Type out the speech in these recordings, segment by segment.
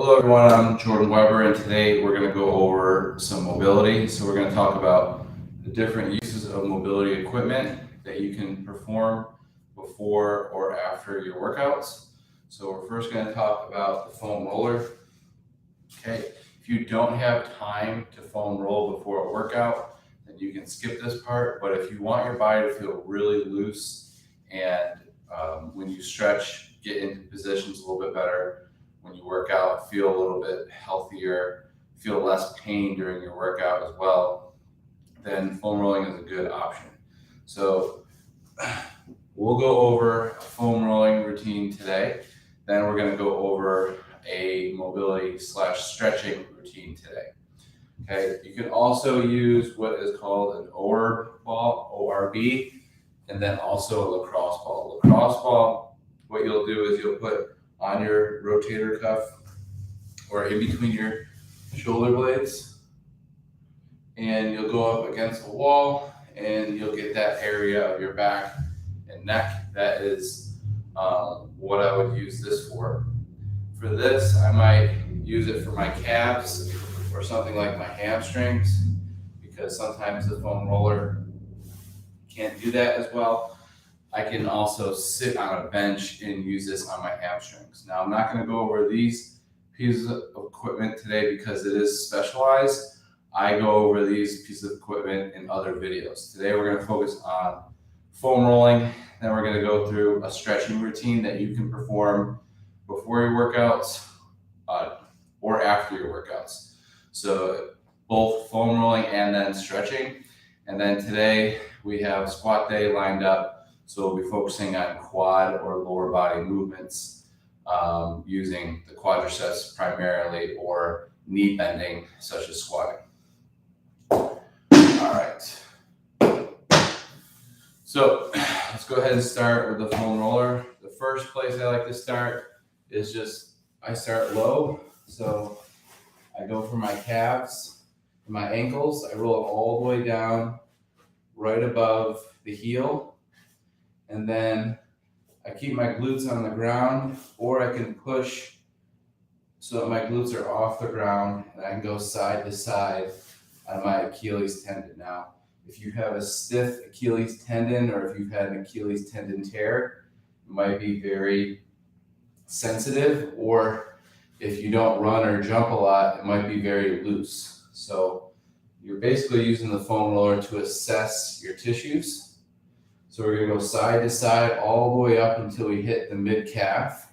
Hello everyone, I'm Jordan Weber, and today we're going to go over some mobility. So we're going to talk about the different uses of mobility equipment that you can perform before or after your workouts. So we're first going to talk about the foam roller. Okay, if you don't have time to foam roll before a workout, then you can skip this part. But if you want your body to feel really loose and when you stretch, get into positions a little bit better, when you work out, feel a little bit healthier, feel less pain during your workout as well, then foam rolling is a good option. So we'll go over a foam rolling routine today. Then we're going to go over a mobility / stretching routine today. Okay, you can also use what is called an ORB ball, ORB, and then also a lacrosse ball. Lacrosse ball, what you'll do is you'll put on your rotator cuff or in between your shoulder blades, and you'll go up against the wall and you'll get that area of your back and neck. That is what I would use this for. For this, I might use it for my calves or something like my hamstrings, because sometimes the foam roller can't do that as well. I can also sit on a bench and use this on my hamstrings. Now, I'm not going to go over these pieces of equipment today because it is specialized. I go over these pieces of equipment in other videos. Today, we're going to focus on foam rolling. Then we're going to go through a stretching routine that you can perform before your workouts or after your workouts. So both foam rolling and then stretching. And then today, we have squat day lined up. So we'll be focusing on quad or lower body movements using the quadriceps primarily, or knee bending, such as squatting. All right. So let's go ahead and start with the foam roller. The first place I like to start is I start low. So I go for my calves and my ankles. I roll it all the way down right above the heel. And then I keep my glutes on the ground, or I can push so that my glutes are off the ground, and I can go side to side on my Achilles tendon. Now, if you have a stiff Achilles tendon, or if you've had an Achilles tendon tear, it might be very sensitive, or if you don't run or jump a lot, it might be very loose. So you're basically using the foam roller to assess your tissues. So we're going to go side to side all the way up until we hit the mid calf.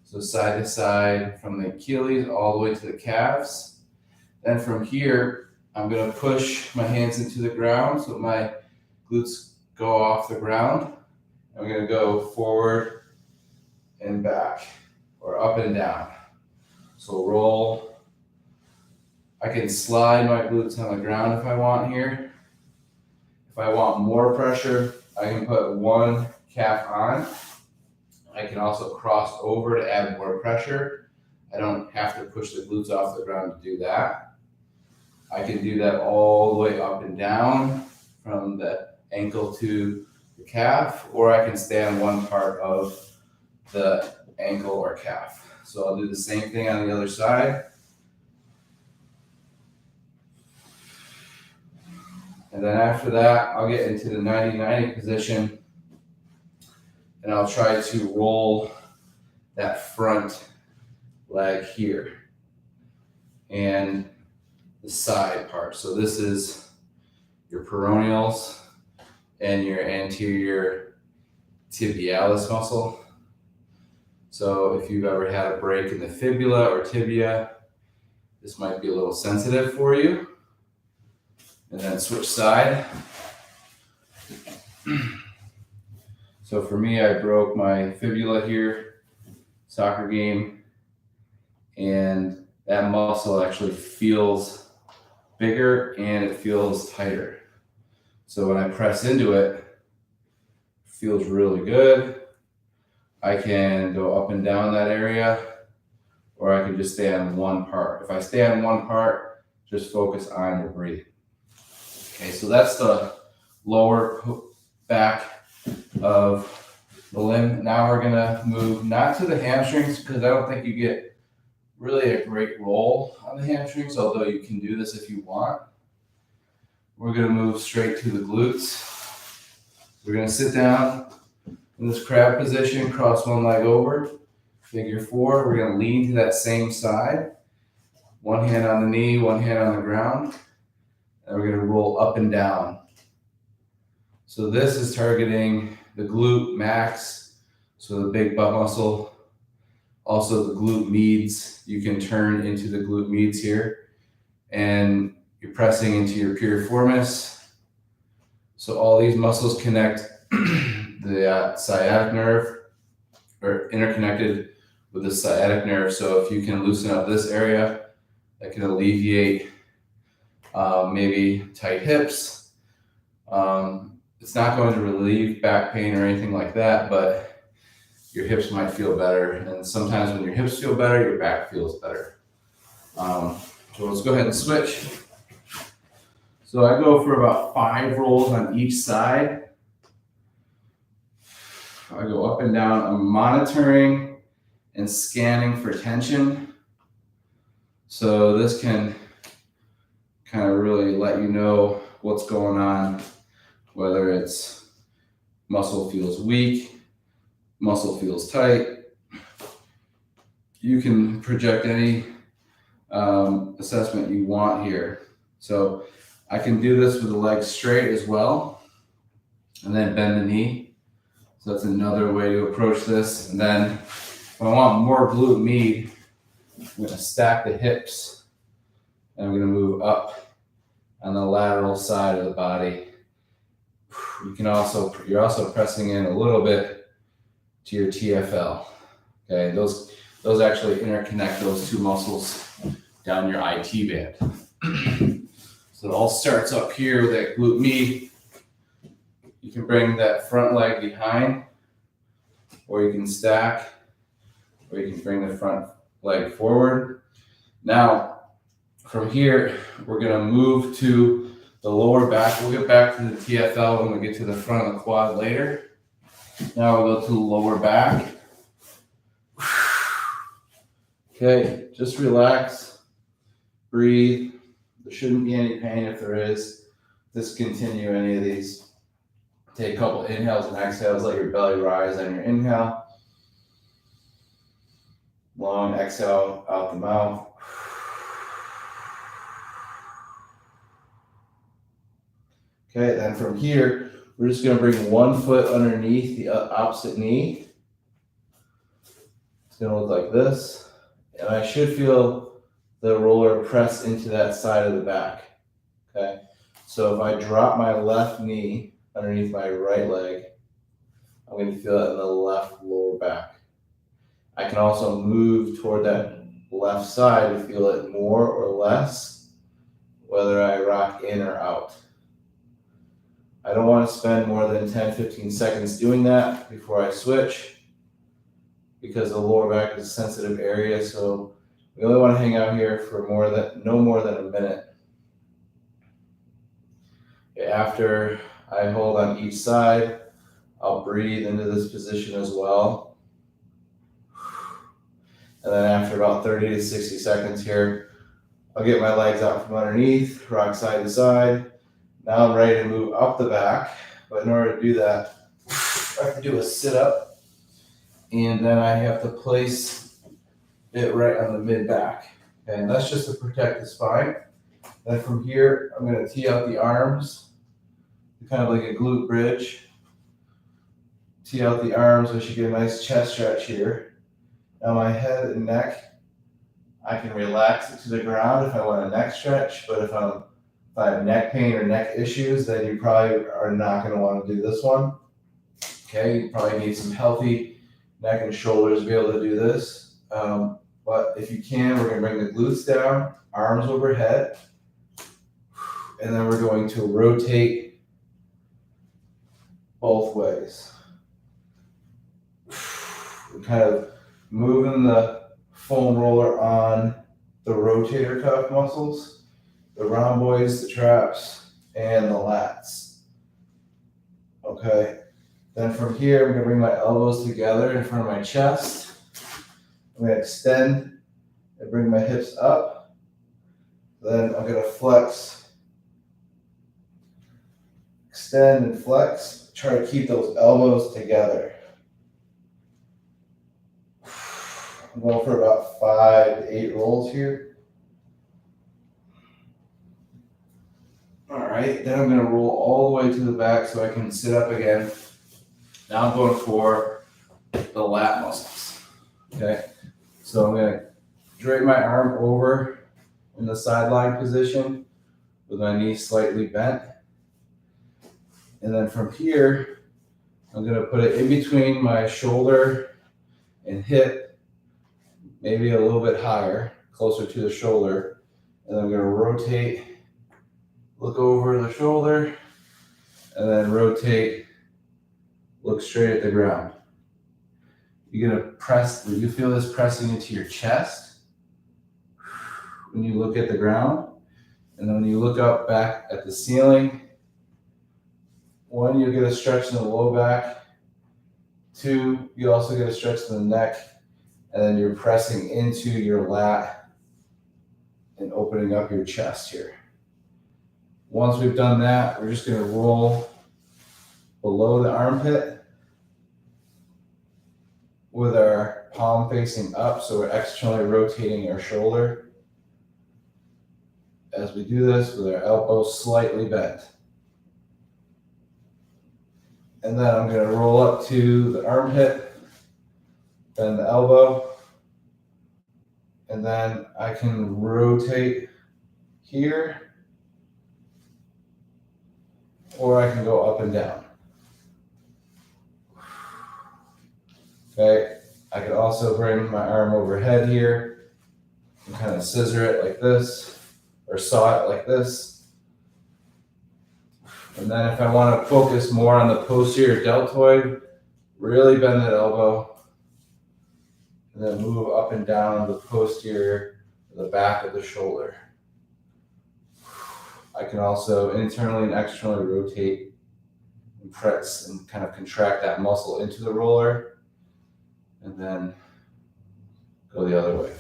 So side to side from the Achilles all the way to the calves. Then from here, I'm going to push my hands into the ground so my glutes go off the ground. I'm going to go forward and back, or up and down. So roll. I can slide my glutes on the ground if I want here. If I want more pressure, I can put one calf on. I can also cross over to add more pressure. I don't have to push the glutes off the ground to do that. I can do that all the way up and down from the ankle to the calf, or I can stay on one part of the ankle or calf. So I'll do the same thing on the other side. And then after that, I'll get into the 90-90 position, and I'll try to roll that front leg here and the side part. So this is your peroneals and your anterior tibialis muscle. So if you've ever had a break in the fibula or tibia, this might be a little sensitive for you. And then switch side. So for me, I broke my fibula here, soccer game, and that muscle actually feels bigger and it feels tighter. So when I press into it, it feels really good. I can go up and down that area, or I can just stay on one part. If I stay on one part, just focus on your breathing. Okay, so that's the lower back of the limb. Now we're gonna move not to the hamstrings, because I don't think you get really a great roll on the hamstrings, although you can do this if you want. We're gonna move straight to the glutes. We're gonna sit down in this crab position, cross one leg over, figure four. We're gonna lean to that same side. One hand on the knee, one hand on the ground. And we're gonna roll up and down. So this is targeting the glute max, so the big butt muscle. Also the glute medius, you can turn into the glute medius here. And you're pressing into your piriformis. So all these muscles connect the sciatic nerve, or interconnected with the sciatic nerve. So if you can loosen up this area, that can alleviate maybe tight hips. It's not going to relieve back pain or anything like that, but your hips might feel better. And sometimes when your hips feel better, your back feels better. So let's go ahead and switch. So I go for about 5 rolls on each side. I go up and down. I'm monitoring and scanning for tension. So this can kind of really let you know what's going on, whether it's muscle feels weak, muscle feels tight. You can project any assessment you want here. So I can do this with the legs straight as well, and then bend the knee. So that's another way to approach this. And then if I want more glute med, I'm gonna stack the hips, and I'm gonna move up on the lateral side of the body. You're also pressing in a little bit to your TFL. Okay, those actually interconnect those two muscles down your IT band. So it all starts up here with that glute med. You can bring that front leg behind, or you can stack, or you can bring the front leg forward. Now, from here, we're gonna move to the lower back. We'll get back to the TFL when we get to the front of the quad later. Now we'll go to the lower back. Okay, just relax, breathe. There shouldn't be any pain. If there is, discontinue any of these. Take a couple inhales and exhales, let your belly rise on your inhale. Long exhale out the mouth. Okay, then from here, we're just gonna bring one foot underneath the opposite knee. It's gonna look like this. And I should feel the roller press into that side of the back, okay? So if I drop my left knee underneath my right leg, I'm gonna feel it in the left lower back. I can also move toward that left side to feel it more or less, whether I rock in or out. I don't want to spend more than 10-15 seconds doing that before I switch, because the lower back is a sensitive area, so we only want to hang out here for no more than a minute. After I hold on each side, I'll breathe into this position as well. And then after about 30 to 60 seconds here, I'll get my legs out from underneath, rock side to side. Now I'm ready to move up the back, but in order to do that, I have to do a sit-up. And then I have to place it right on the mid-back. And that's just to protect the spine. Then from here, I'm gonna tee out the arms, kind of like a glute bridge. Tee out the arms, I should get a nice chest stretch here. Now my head and neck, I can relax it to the ground if I want a neck stretch, but if I have neck pain or neck issues, then you probably are not gonna wanna do this one. Okay, you probably need some healthy neck and shoulders to be able to do this. But if you can, we're gonna bring the glutes down, arms overhead, and then we're going to rotate both ways. We're kind of moving the foam roller on the rotator cuff muscles, the rhomboids, the traps, and the lats. Okay. Then from here, I'm gonna bring my elbows together in front of my chest. I'm gonna extend I bring my hips up. Then I'm gonna flex, extend and flex. Try to keep those elbows together. I'm going for about 5 to 8 rolls here. All right, then I'm gonna roll all the way to the back so I can sit up again. Now I'm going for the lat muscles, okay? So I'm gonna drape my arm over in the sideline position with my knee slightly bent. And then from here, I'm gonna put it in between my shoulder and hip, maybe a little bit higher, closer to the shoulder. And I'm gonna rotate, look over the shoulder, and then rotate, look straight at the ground. You're gonna press, you feel this pressing into your chest when you look at the ground. And then when you look up back at the ceiling, 1, you'll get a stretch in the low back. 2, you also get a stretch in the neck. And then you're pressing into your lat and opening up your chest here. Once we've done that, we're just gonna roll below the armpit with our palm facing up, so we're externally rotating our shoulder. As we do this with our elbows slightly bent. And then I'm gonna roll up to the armpit, then the elbow, and then I can rotate here, or I can go up and down. Okay, I could also bring my arm overhead here and kind of scissor it like this, or saw it like this. And then if I want to focus more on the posterior deltoid, really bend that elbow, and then move up and down the posterior, the back of the shoulder. I can also internally and externally rotate and press and kind of contract that muscle into the roller, and then go the other way.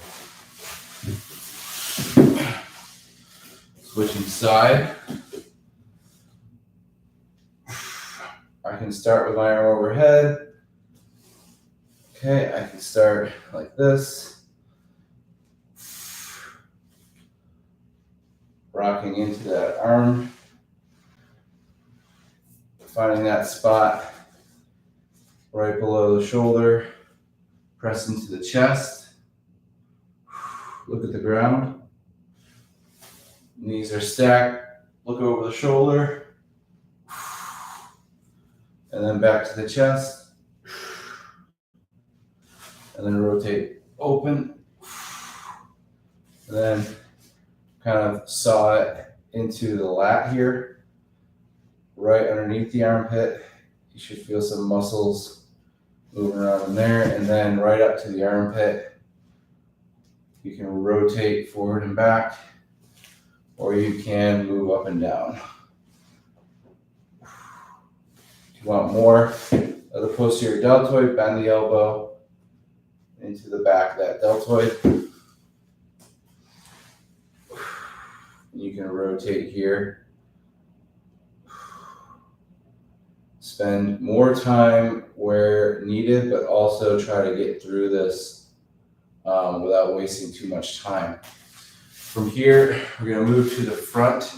Switching side. I can start with my arm overhead. Okay, I can start like this. Rocking into that arm. Finding that spot right below the shoulder. Press into the chest. Look at the ground. Knees are stacked. Look over the shoulder. And then back to the chest. And then rotate open. And then kind of saw it into the lat here. Right underneath the armpit. You should feel some muscles moving around in there, and then right up to the armpit. You can rotate forward and back, or you can move up and down. If you want more of the posterior deltoid, bend the elbow into the back of that deltoid. You can rotate here. Spend more time where needed, but also try to get through this without wasting too much time. From here, we're going to move to the front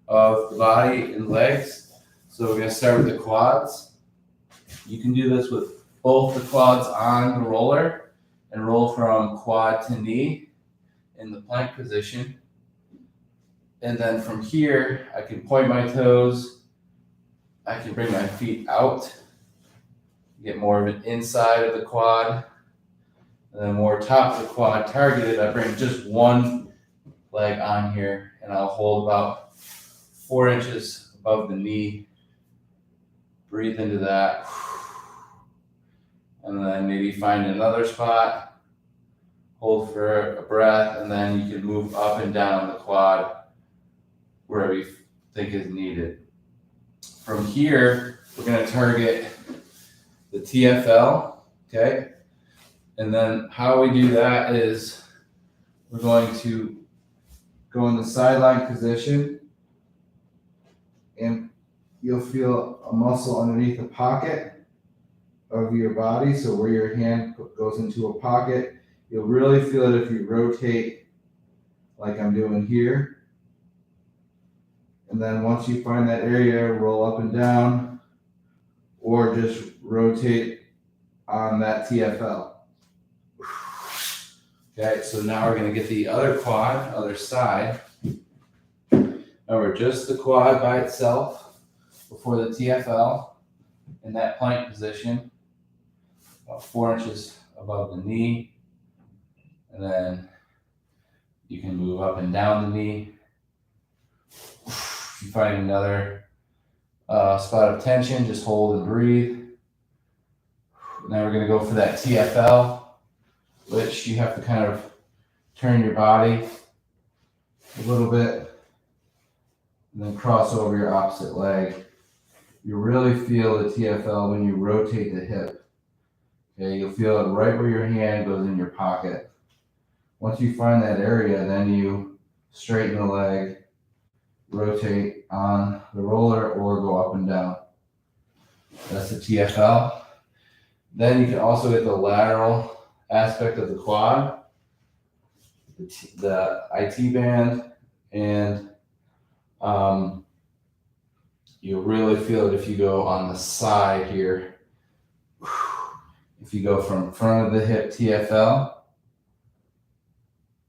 of the body and legs. So we're going to start with the quads. You can do this with both the quads on the roller and roll from quad to knee in the plank position. And then from here, I can point my toes. I can bring my feet out, get more of an inside of the quad, and then more top of the quad targeted. I bring just one leg on here, and I'll hold about 4 inches above the knee. Breathe into that. And then maybe find another spot, hold for a breath, and then you can move up and down the quad wherever you think is needed. From here, we're going to target the TFL, okay? And then how we do that is we're going to go in the sideline position, and you'll feel a muscle underneath the pocket of your body. So where your hand goes into a pocket, you'll really feel it if you rotate like I'm doing here. And then once you find that area, roll up and down, or just rotate on that TFL. Okay, so now we're going to get the other quad, other side. Remember, just the quad by itself before the TFL in that plank position, about 4 inches above the knee. And then you can move up and down the knee. If you find another spot of tension, just hold and breathe. Now we're going to go for that TFL, which you have to kind of turn your body a little bit and then cross over your opposite leg. You really feel the TFL when you rotate the hip. Okay, you'll feel it right where your hand goes in your pocket. Once you find that area, then you straighten the leg, rotate on the roller, or go up and down. That's the TFL. Then you can also get the lateral aspect of the quad, the IT band, and you'll really feel it if you go on the side here. If you go from front of the hip TFL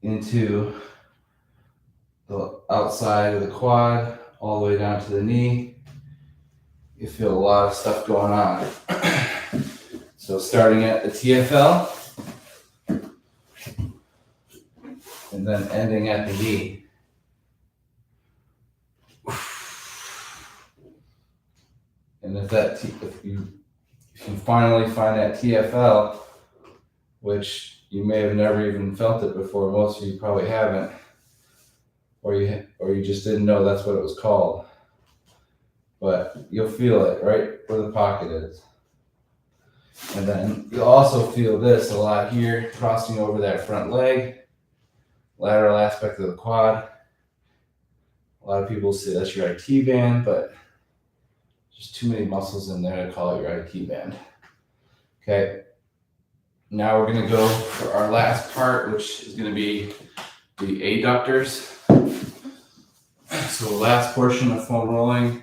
into the outside of the quad, all the way down to the knee, you feel a lot of stuff going on. So starting at the TFL, and then ending at the knee. And if you finally find that TFL, which you may have never even felt it before, most of you probably haven't, or you just didn't know that's what it was called, but you'll feel it right where the pocket is. And then you'll also feel this a lot here, crossing over that front leg, lateral aspect of the quad. A lot of people say that's your IT band, but there's too many muscles in there to call it your IT band. Okay, now we're going to go for our last part, which is going to be the adductors. So the last portion of foam rolling,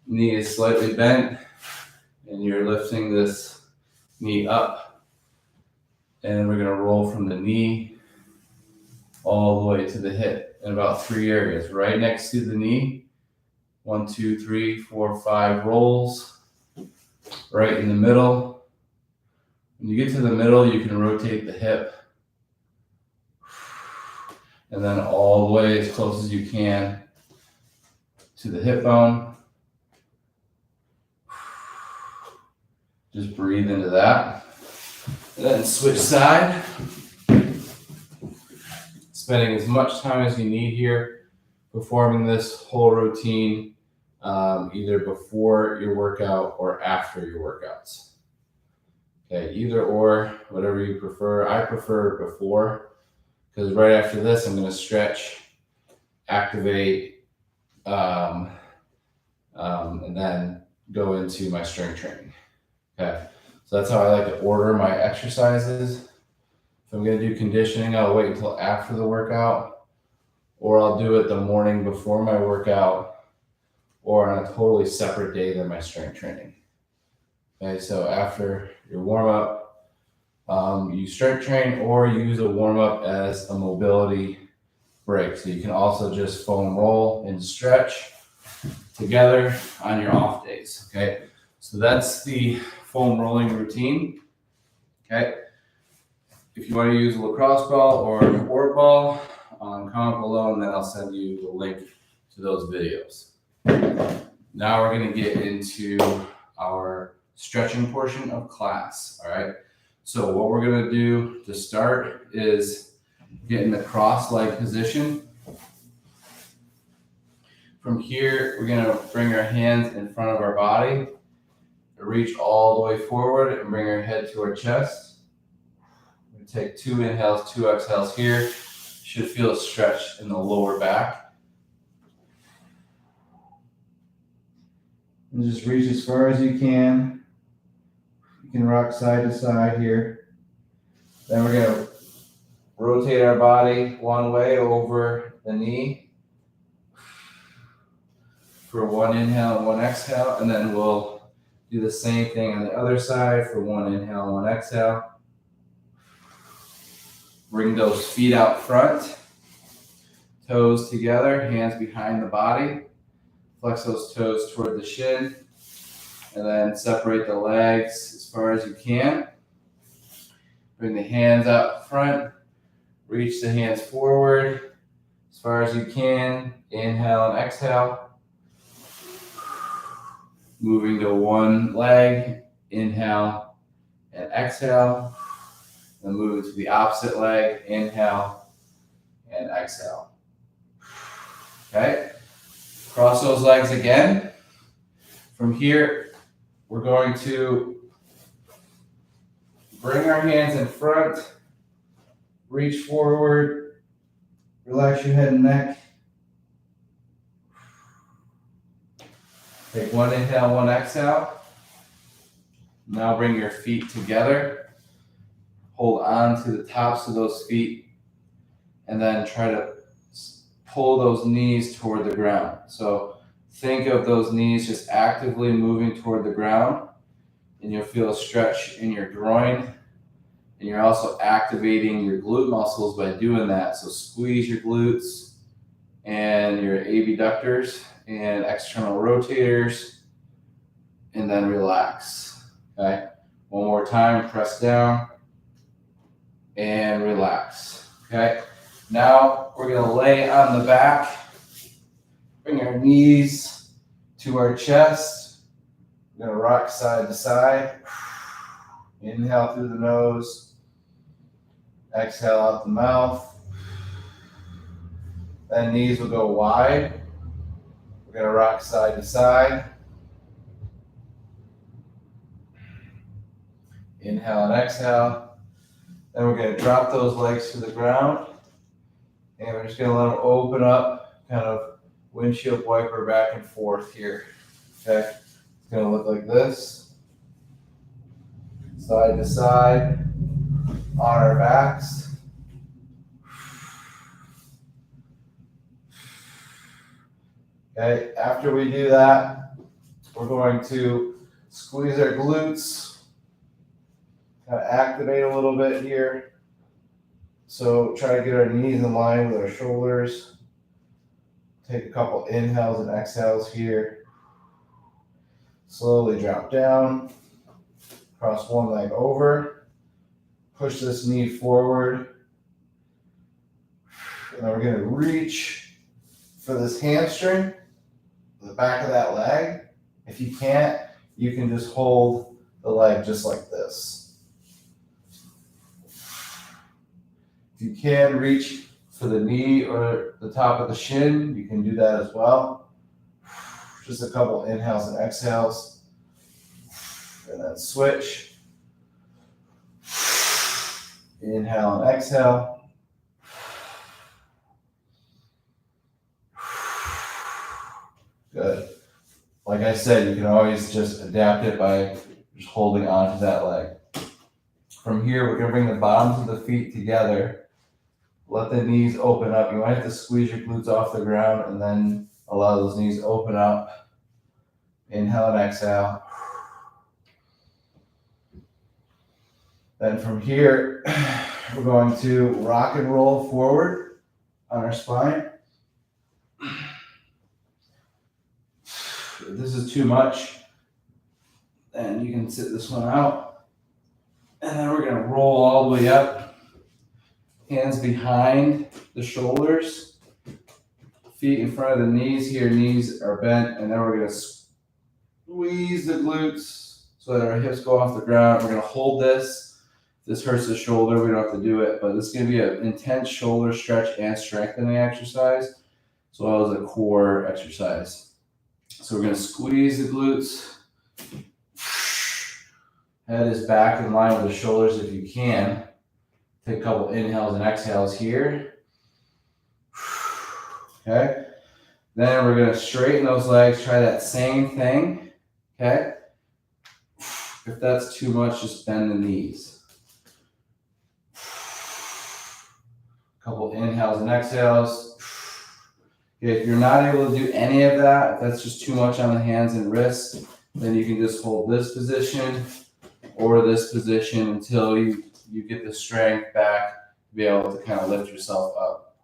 knee is slightly bent, and you're lifting this knee up, and we're going to roll from the knee all the way to the hip in about 3 areas right next to the knee. 1, 2, 3, 4, 5 rolls right in the middle. When you get to the middle, you can rotate the hip, and then all the way as close as you can to the hip bone. Just breathe into that. And then switch side. Spending as much time as you need here, performing this whole routine, either before your workout or after your workouts. Okay, either or, whatever you prefer. I prefer before, because right after this, I'm going to stretch, activate, and then go into my strength training. Okay, so that's how I like to order my exercises. If I'm going to do conditioning, I'll wait until after the workout, or I'll do it the morning before my workout, or on a totally separate day than my strength training. Okay, so after your warm-up, you strength train or use a warm-up as a mobility break. So you can also just foam roll and stretch together on your off days. Okay, so that's the foam rolling routine. Okay, if you want to use a lacrosse ball or a board ball, comment below, and then I'll send you the link to those videos. Now we're going to get into our stretching portion of class. All right, so what we're going to do to start is get in the cross leg position. From here, we're going to bring our hands in front of our body, reach all the way forward, and bring our head to our chest. We're going to take 2 inhales, 2 exhales here. should feel a stretch in the lower back. And just reach as far as you can. You can rock side to side here. Then we're going to rotate our body one way over the knee for one inhale and one exhale, and then we'll do the same thing on the other side for one inhale and one exhale. Bring those feet out front, toes together, hands behind the body. Flex those toes toward the shin, and then separate the legs as far as you can. Bring the hands out front, reach the hands forward as far as you can. Inhale and exhale. Moving to one leg, inhale and exhale. Then moving to the opposite leg, inhale and exhale. Okay, cross those legs again. From here, we're going to bring our hands in front, reach forward, relax your head and neck. Take one inhale, one exhale. Now bring your feet together. Hold on to the tops of those feet, and then try to pull those knees toward the ground. So think of those knees just actively moving toward the ground, and you'll feel a stretch in your groin, and you're also activating your glute muscles by doing that. So squeeze your glutes and your abductors and external rotators, and then relax. Okay, one more time, press down and relax. Okay, now we're going to lay on the back, bring our knees to our chest. We're going to rock side to side. Inhale through the nose, exhale out the mouth. Then knees will go wide. We're going to rock side to side. Inhale and exhale. Then we're going to drop those legs to the ground. And we're just going to let them open up, kind of windshield wiper back and forth here. Okay? It's going to look like this. Side to side on our backs. Okay, after we do that, we're going to squeeze our glutes, kind of activate a little bit here. So try to get our knees in line with our shoulders. Take a couple inhales and exhales here. Slowly drop down, cross one leg over, push this knee forward, and then we're going to reach for this hamstring, the back of that leg. If you can't, you can just hold the leg just like this. If you can reach for the knee or the top of the shin, you can do that as well. Just a couple inhales and exhales. And then switch. Inhale and exhale. Good. Like I said, you can always just adapt it by just holding onto that leg. From here, we're going to bring the bottoms of the feet together. Let the knees open up. You might have to squeeze your glutes off the ground and then allow those knees open up. Inhale and exhale. Then from here, we're going to rock and roll forward on our spine. If this is too much, then you can sit this one out. And then we're going to roll all the way up. Hands behind the shoulders. Feet in front of the knees here. Knees are bent. And then we're going to squeeze the glutes so that our hips go off the ground. We're going to hold this. If this hurts the shoulder, we don't have to do it. But this is going to be an intense shoulder stretch and strengthening exercise, as well as a core exercise. So we're going to squeeze the glutes. Head is back in line with the shoulders if you can. Take a couple inhales and exhales here. Okay. Then we're gonna straighten those legs, try that same thing, okay? If that's too much, just bend the knees. Couple inhales and exhales. Okay, if you're not able to do any of that, if that's just too much on the hands and wrists, then you can just hold this position or this position until you get the strength back to be able to kind of lift yourself up.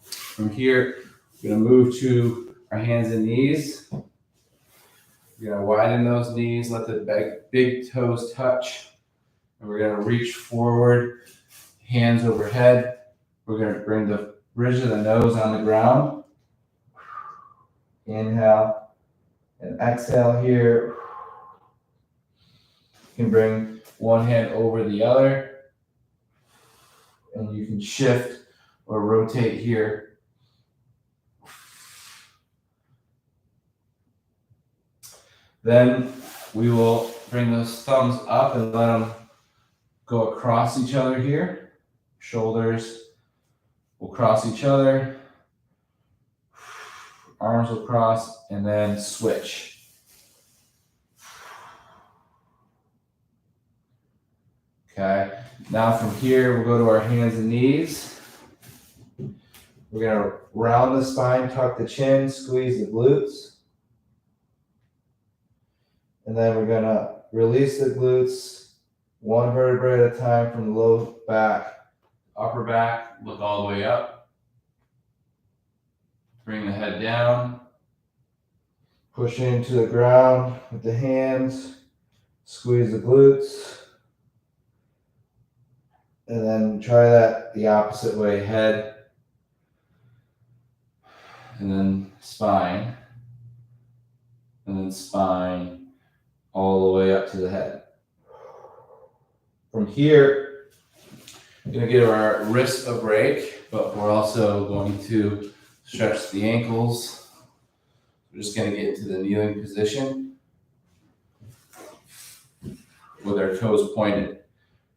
From here, we're gonna move to our hands and knees. We're gonna widen those knees, let the big toes touch. And we're gonna reach forward, hands overhead. We're gonna bring the bridge of the nose on the ground. Inhale and exhale here. You can bring one hand over the other. And you can shift or rotate here. Then we will bring those thumbs up and let them go across each other here. Shoulders will cross each other. Arms will cross and then switch. Okay, now from here we'll go to our hands and knees. We're gonna round the spine, tuck the chin, squeeze the glutes. And then we're gonna release the glutes one vertebrae at a time from the low back, upper back, look all the way up. Bring the head down. Push into the ground with the hands, squeeze the glutes. And then try that the opposite way, head, and then spine, and then spine, all the way up to the head. From here, we're going to give our wrists a break, but we're also going to stretch the ankles. We're just going to get into the kneeling position with our toes pointed.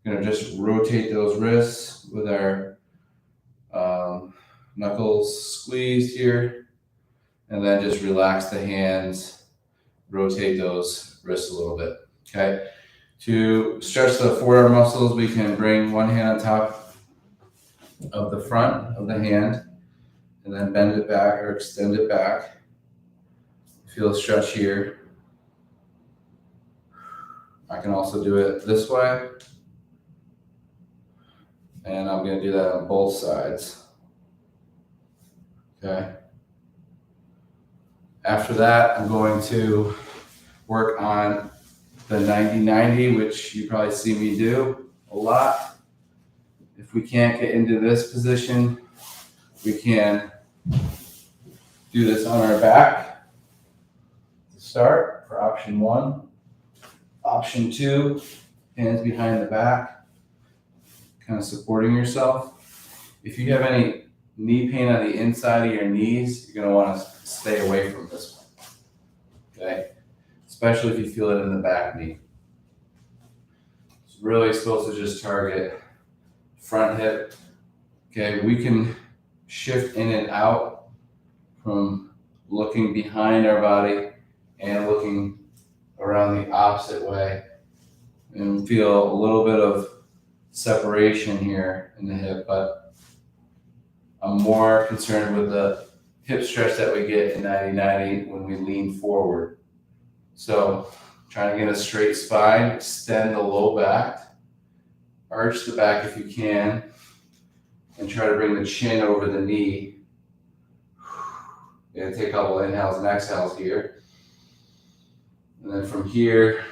We're going to just rotate those wrists with our knuckles squeezed here, and then just relax the hands, rotate those wrists a little bit, okay? To stretch the forearm muscles, we can bring one hand on top of the front of the hand, and then bend it back or extend it back. Feel a stretch here. I can also do it this way. And I'm going to do that on both sides. Okay. After that, I'm going to work on the 90-90, which you probably see me do a lot. If we can't get into this position, we can do this on our back to start for option 1. Option 2, hands behind the back. Kind of supporting yourself. If you have any knee pain on the inside of your knees, you're going to want to stay away from this one. Okay? Especially if you feel it in the back knee. It's really supposed to just target front hip. Okay, we can shift in and out from looking behind our body and looking around the opposite way and feel a little bit of separation here in the hip, but I'm more concerned with the hip stretch that we get in 90-90 when we lean forward. So trying to get a straight spine, extend the low back, arch the back if you can, and try to bring the chin over the knee. Gonna take a couple inhales and exhales here. And then from here,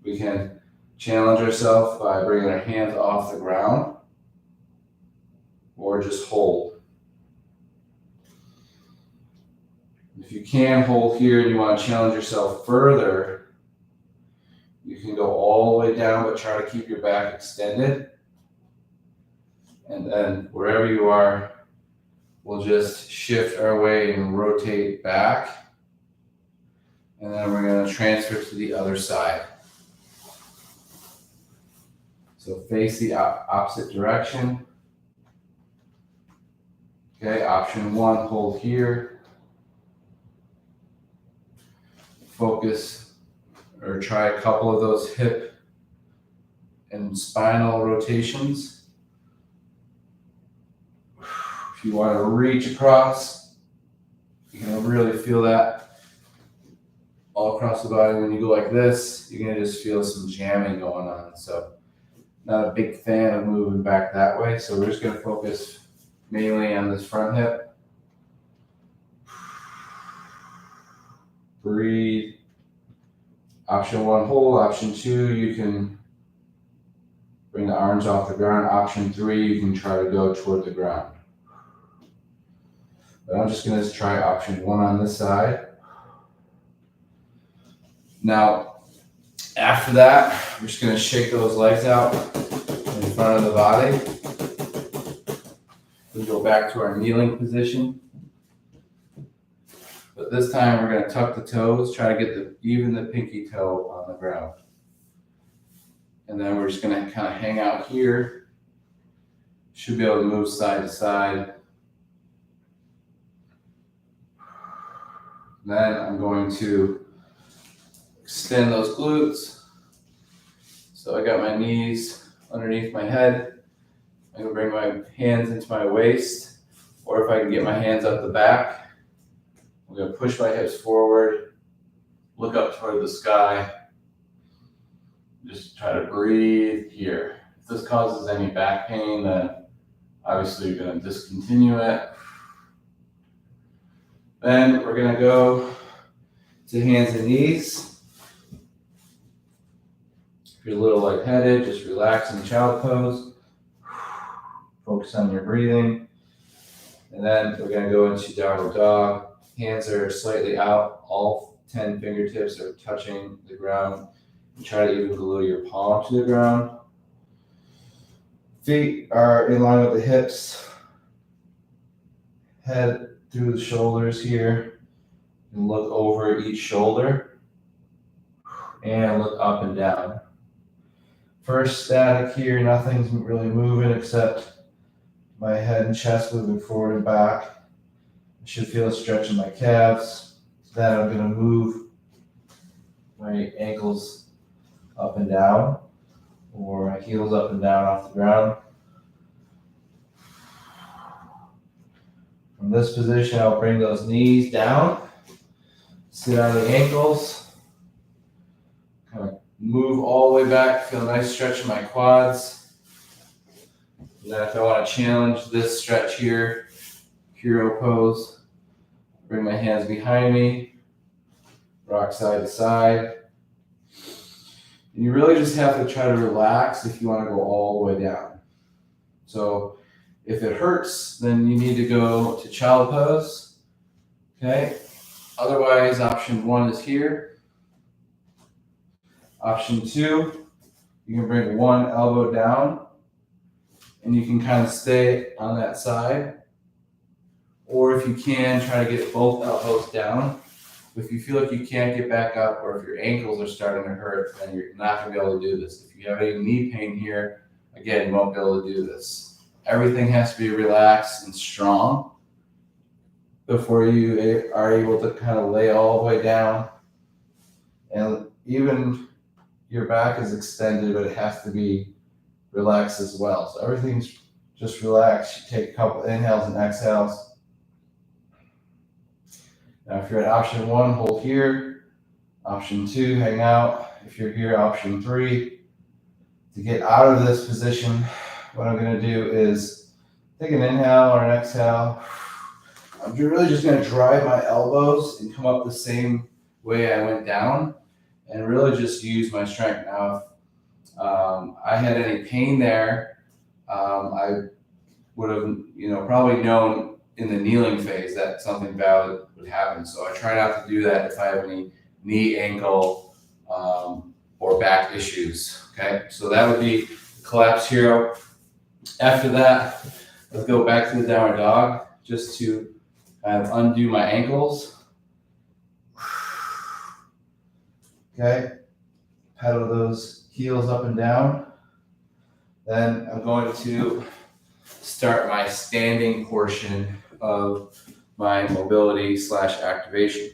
we can challenge ourselves by bringing our hands off the ground or just hold. If you can hold here and you want to challenge yourself further, you can go all the way down, but try to keep your back extended. And then wherever you are, we'll just shift our way and rotate back. And then we're going to transfer to the other side. So face the opposite direction. Okay, option 1, hold here. Focus or try a couple of those hip and spinal rotations. If you want to reach across, you can really feel that all across the body. When you go like this, you're going to just feel some jamming going on. So not a big fan of moving back that way. So we're just going to focus mainly on this front hip. Breathe. Option 1, hold. Option 2, you can bring the arms off the ground. Option 3, you can try to go toward the ground. But I'm just going to try option 1 on this side. Now, after that, we're just going to shake those legs out in front of the body. We go back to our kneeling position. But this time we're going to tuck the toes, try to get even the pinky toe on the ground. And then we're just going to kind of hang out here. Should be able to move side to side. Then I'm going to extend those glutes. So I got my knees underneath my head. I'm going to bring my hands into my waist. Or if I can get my hands up the back, I'm going to push my hips forward, look up toward the sky. Just try to breathe here. If this causes any back pain, then obviously you're going to discontinue it. Then we're going to go to hands and knees. If you're a little lightheaded, just relax in child pose. Focus on your breathing. And then we're going to go into downward dog. Hands are slightly out. All 10 fingertips are touching the ground. And try to even glue your palm to the ground. Feet are in line with the hips. Head through the shoulders here. And look over each shoulder. And look up and down. First static here, nothing's really moving except my head and chest moving forward and back. I should feel a stretch in my calves. Then I'm going to move my ankles up and down, or my heels up and down off the ground. From this position, I'll bring those knees down, sit on the ankles, kind of move all the way back, feel a nice stretch in my quads. And then if I want to challenge this stretch here, hero pose, bring my hands behind me, rock side to side. And you really just have to try to relax if you want to go all the way down. So if it hurts, then you need to go to child pose. Okay. Otherwise, option 1 is here. Option 2, you can bring one elbow down and you can kind of stay on that side. Or if you can, try to get both elbows down. If you feel like you can't get back up, or if your ankles are starting to hurt, then you're not going to be able to do this. If you have any knee pain here, again, you won't be able to do this. Everything has to be relaxed and strong before you are able to kind of lay all the way down. And even your back is extended, but it has to be relaxed as well. So everything's just relaxed. You take a couple inhales and exhales. Now, if you're at option 1, hold here. Option 2, hang out. If you're here, option 3. To get out of this position, what I'm going to do is take an inhale or an exhale. I'm really just going to drive my elbows and come up the same way I went down, and really just use my strength. Now, if I had any pain there, I would have, probably known in the kneeling phase that something valid would happen. So I try not to do that if I have any knee, ankle, or back issues. Okay, so that would be collapse hero. After that, let's go back to the downward dog just to kind of undo my ankles. Okay, pedal those heels up and down. Then I'm going to start my standing portion of my mobility / activation.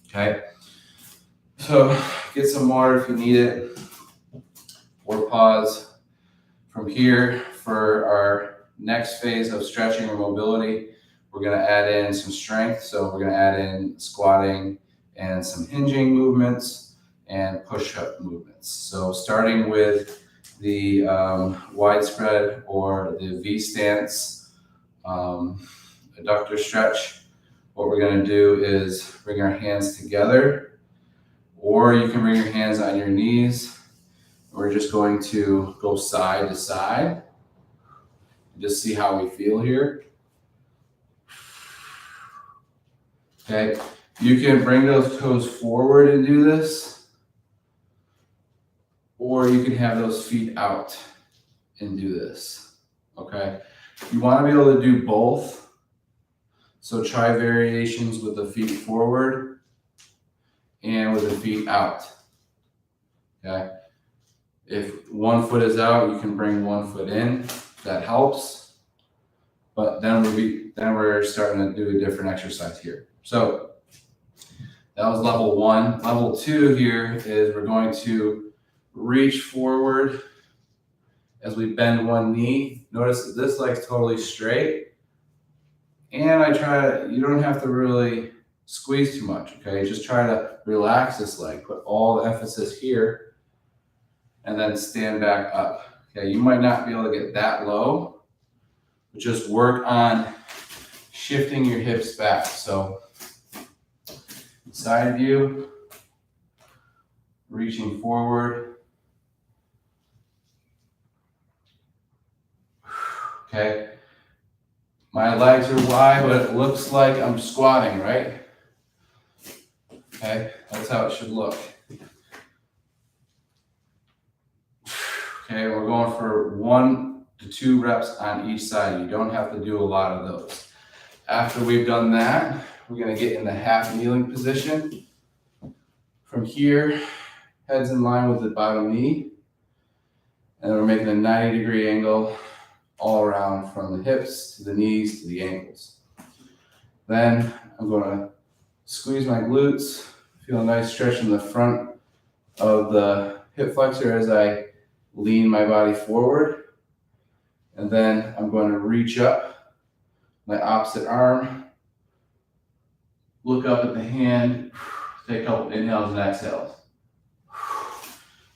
Okay, so get some water if you need it, or pause. From here, for our next phase of stretching or mobility, we're going to add in some strength. So we're going to add in squatting and some hinging movements and push-up movements. So starting with the widespread or the V stance adductor stretch, what we're going to do is bring our hands together, or you can bring your hands on your knees. We're just going to go side to side. Just see how we feel here. Okay, you can bring those toes forward and do this, or you can have those feet out and do this. Okay, you want to be able to do both. So try variations with the feet forward and with the feet out. Okay. If one foot is out, you can bring one foot in. That helps. But then we're starting to do a different exercise here. So that was level 1. Level 2 here is we're going to reach forward as we bend one knee. Notice that this leg's totally straight. And you don't have to really squeeze too much, okay? Just try to relax this leg. Put all the emphasis here. And then stand back up. Okay, you might not be able to get that low, but just work on shifting your hips back. So side view, reaching forward. Okay, my legs are wide, but it looks like I'm squatting, right? Okay, that's how it should look. Okay, we're going for 1 to 2 reps on each side. You don't have to do a lot of those. After we've done that, we're going to get in the half kneeling position. From here, head's in line with the bottom knee. And we're making a 90-degree angle all around from the hips to the knees to the ankles. Then I'm going to squeeze my glutes, feel a nice stretch in the front of the hip flexor as I lean my body forward, and then I'm going to reach up my opposite arm, look up at the hand, take a couple inhales and exhales.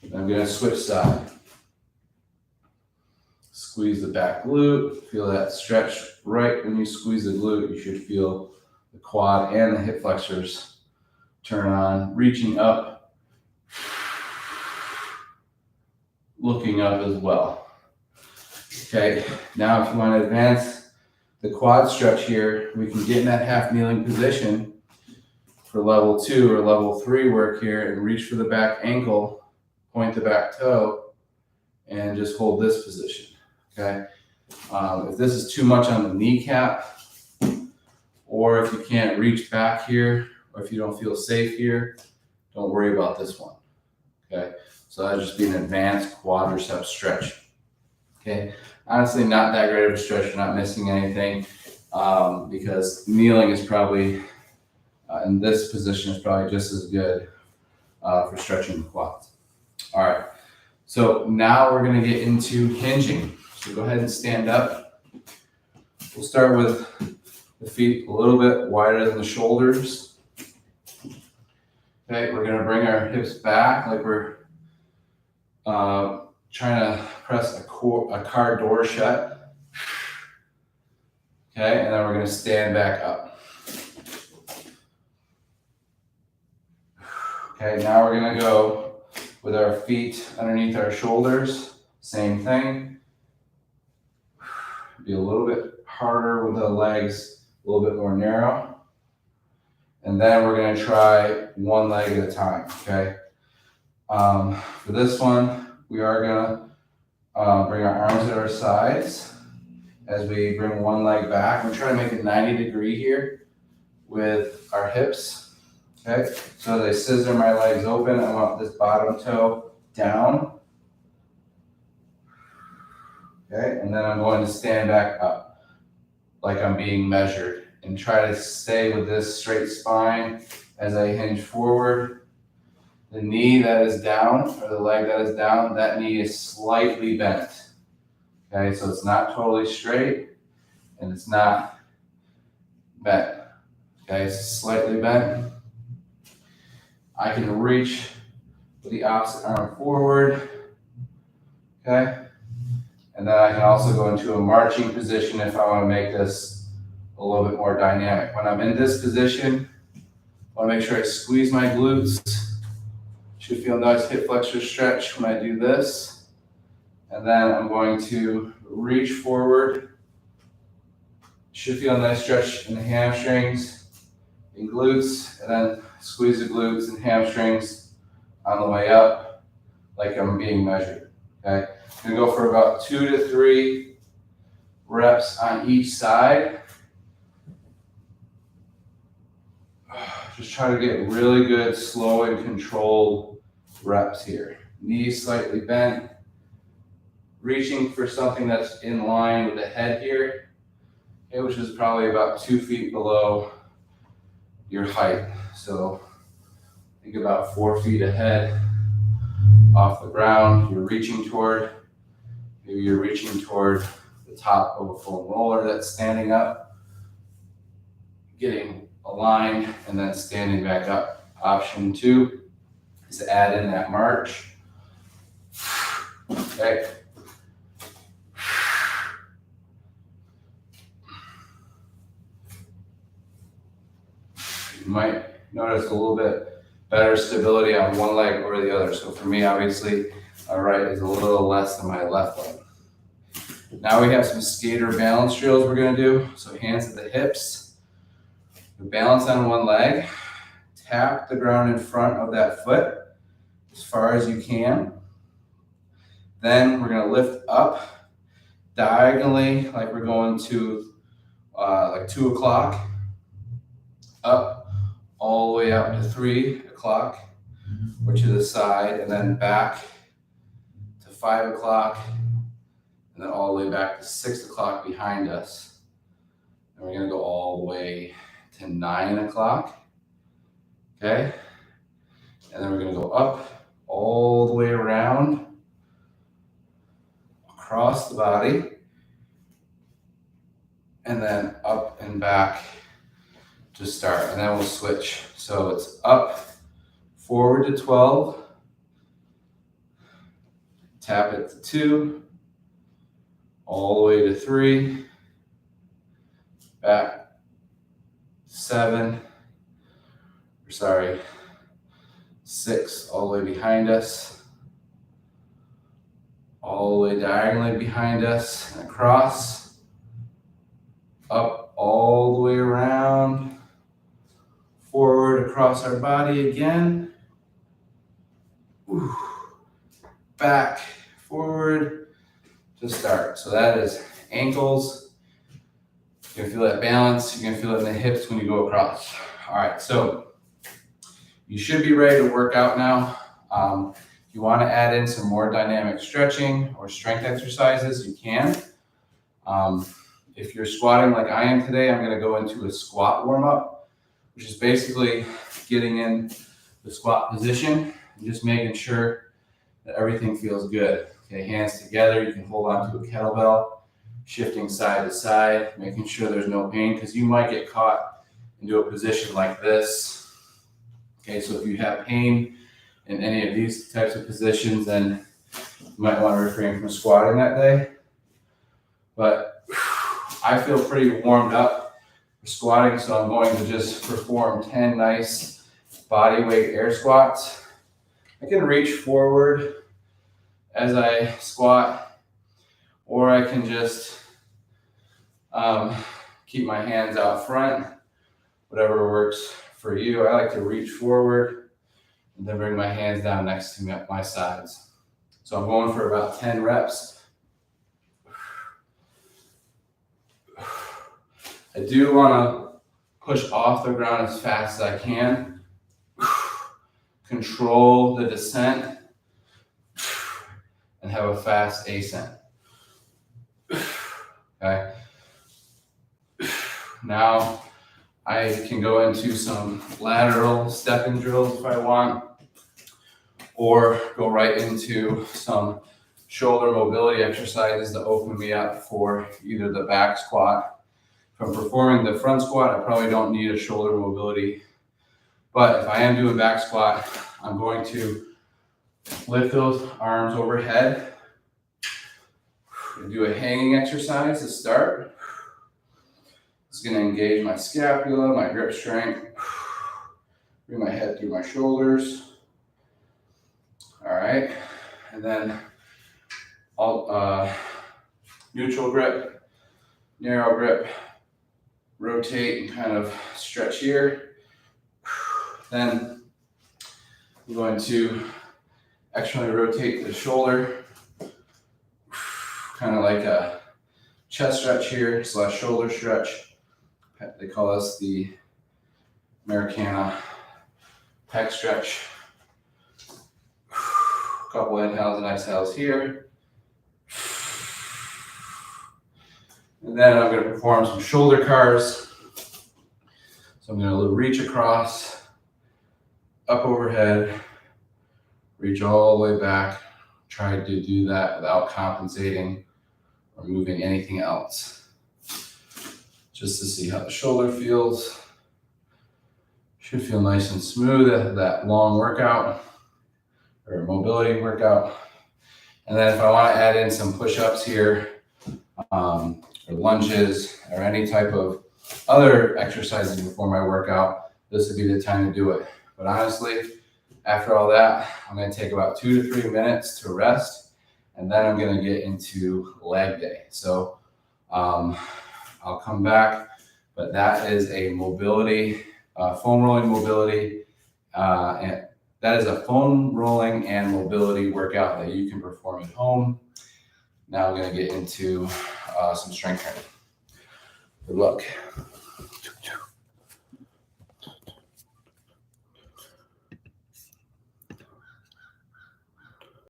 I'm going to switch side. Squeeze the back glute, feel that stretch. Right when you squeeze the glute, you should feel the quad and the hip flexors turn on, reaching up, looking up as well. Okay, now if you want to advance the quad stretch here, we can get in that half kneeling position for level 2 or level 3 work here and reach for the back ankle, point the back toe, and just hold this position. Okay, if this is too much on the kneecap, or if you can't reach back here, or if you don't feel safe here, don't worry about this one. Okay. So that'd just be an advanced quadricep stretch. Okay, honestly, not that great of a stretch. You're not missing anything because kneeling is probably, in this position, is probably just as good for stretching the quads. All right, so now we're going to get into hinging. So go ahead and stand up. We'll start with the feet a little bit wider than the shoulders. Okay, we're going to bring our hips back like we're trying to press a car door shut. Okay, and then we're going to stand back up. Okay, now we're going to go with our feet underneath our shoulders. Same thing. Be a little bit harder with the legs, a little bit more narrow. And then we're going to try one leg at a time, okay? For this one, we are going to bring our arms at our sides as we bring one leg back. We're trying to make a 90-degree here with our hips, okay? So as I scissor my legs open, I want this bottom toe down. Okay, and then I'm going to stand back up like I'm being measured and try to stay with this straight spine as I hinge forward. The knee that is down, or the leg that is down, that knee is slightly bent. Okay, so it's not totally straight and it's not bent. Okay, it's slightly bent. I can reach with the opposite arm forward. Okay, and then I can also go into a marching position if I want to make this a little bit more dynamic. When I'm in this position, I want to make sure I squeeze my glutes. Should feel nice hip flexor stretch when I do this. And then I'm going to reach forward. Should feel a nice stretch in the hamstrings and glutes, and then squeeze the glutes and hamstrings on the way up like I'm being measured. Okay, I'm gonna go for about 2 to 3 reps on each side. Just try to get really good, slow and controlled reps here. Knees slightly bent, reaching for something that's in line with the head here, okay, which is probably about 2 feet below your height. So think about 4 feet ahead off the ground. You're reaching toward, maybe you're reaching toward the top of a foam roller that's standing up, getting aligned and then standing back up. Option 2 is to add in that march. Okay. You might notice a little bit better stability on one leg or the other. So for me, obviously, my right is a little less than my left leg. Now we have some skater balance drills we're gonna do. So hands at the hips. Balance on one leg. Tap the ground in front of that foot as far as you can. Then we're gonna lift up diagonally like we're going to like 2 o'clock. Up all the way up to 3 o'clock or to the side, and then back to 5 o'clock, and then all the way back to 6 o'clock behind us. And we're gonna go all the way to 9 o'clock. Okay, and then we're gonna go up all the way around across the body, and then up and back to start, and then we'll switch. So it's up, forward to 12, tap it to 2, all the way to 3, back 7, 6, all the way behind us, all the way diagonally behind us, and across, up all the way around, forward across our body again, back, forward to start. So that is ankles. You're gonna feel that balance. You're gonna feel it in the hips when you go across. All right, so you should be ready to work out now. If you want to add in some more dynamic stretching or strength exercises, you can. If you're squatting like I am today, I'm going to go into a squat warm-up, which is basically getting in the squat position and just making sure that everything feels good. Okay, hands together. You can hold on to a kettlebell, shifting side to side, making sure there's no pain, because you might get caught into a position like this. Okay, so if you have pain in any of these types of positions, then you might want to refrain from squatting that day. But I feel pretty warmed up for squatting, so I'm going to just perform 10 nice body weight air squats. I can reach forward as I squat, or I can just keep my hands out front, whatever works for you. I like to reach forward and then bring my hands down next to my sides. So I'm going for about 10 reps. I do want to push off the ground as fast as I can. Control the descent and have a fast ascent. Okay. Now I can go into some lateral stepping drills if I want, or go right into some shoulder mobility exercises to open me up for either the back squat. If I'm performing the front squat, I probably don't need a shoulder mobility. But if I am doing back squat, I'm going to lift those arms overhead and do a hanging exercise to start. It's going to engage my scapula, my grip strength, bring my head through my shoulders. All right, and then I'll neutral grip, narrow grip, rotate and kind of stretch here. Then I'm going to externally rotate the shoulder, kind of like a chest stretch here / shoulder stretch. They call this the Americana pec stretch. A couple inhales and exhales here. And then I'm going to perform some shoulder cars. So I'm going to reach across, up overhead, reach all the way back. Try to do that without compensating or moving anything else. Just to see how the shoulder feels. Should feel nice and smooth at that long workout or mobility workout. And then if I want to add in some push-ups here, or lunges, or any type of other exercises before my workout, this would be the time to do it. But honestly, after all that, I'm going to take about 2 to 3 minutes to rest, and then I'm going to get into leg day. So I'll come back, but that is a mobility, foam rolling mobility, and that is a foam rolling and mobility workout that you can perform at home. Now I'm going to get into some strength training. Good luck.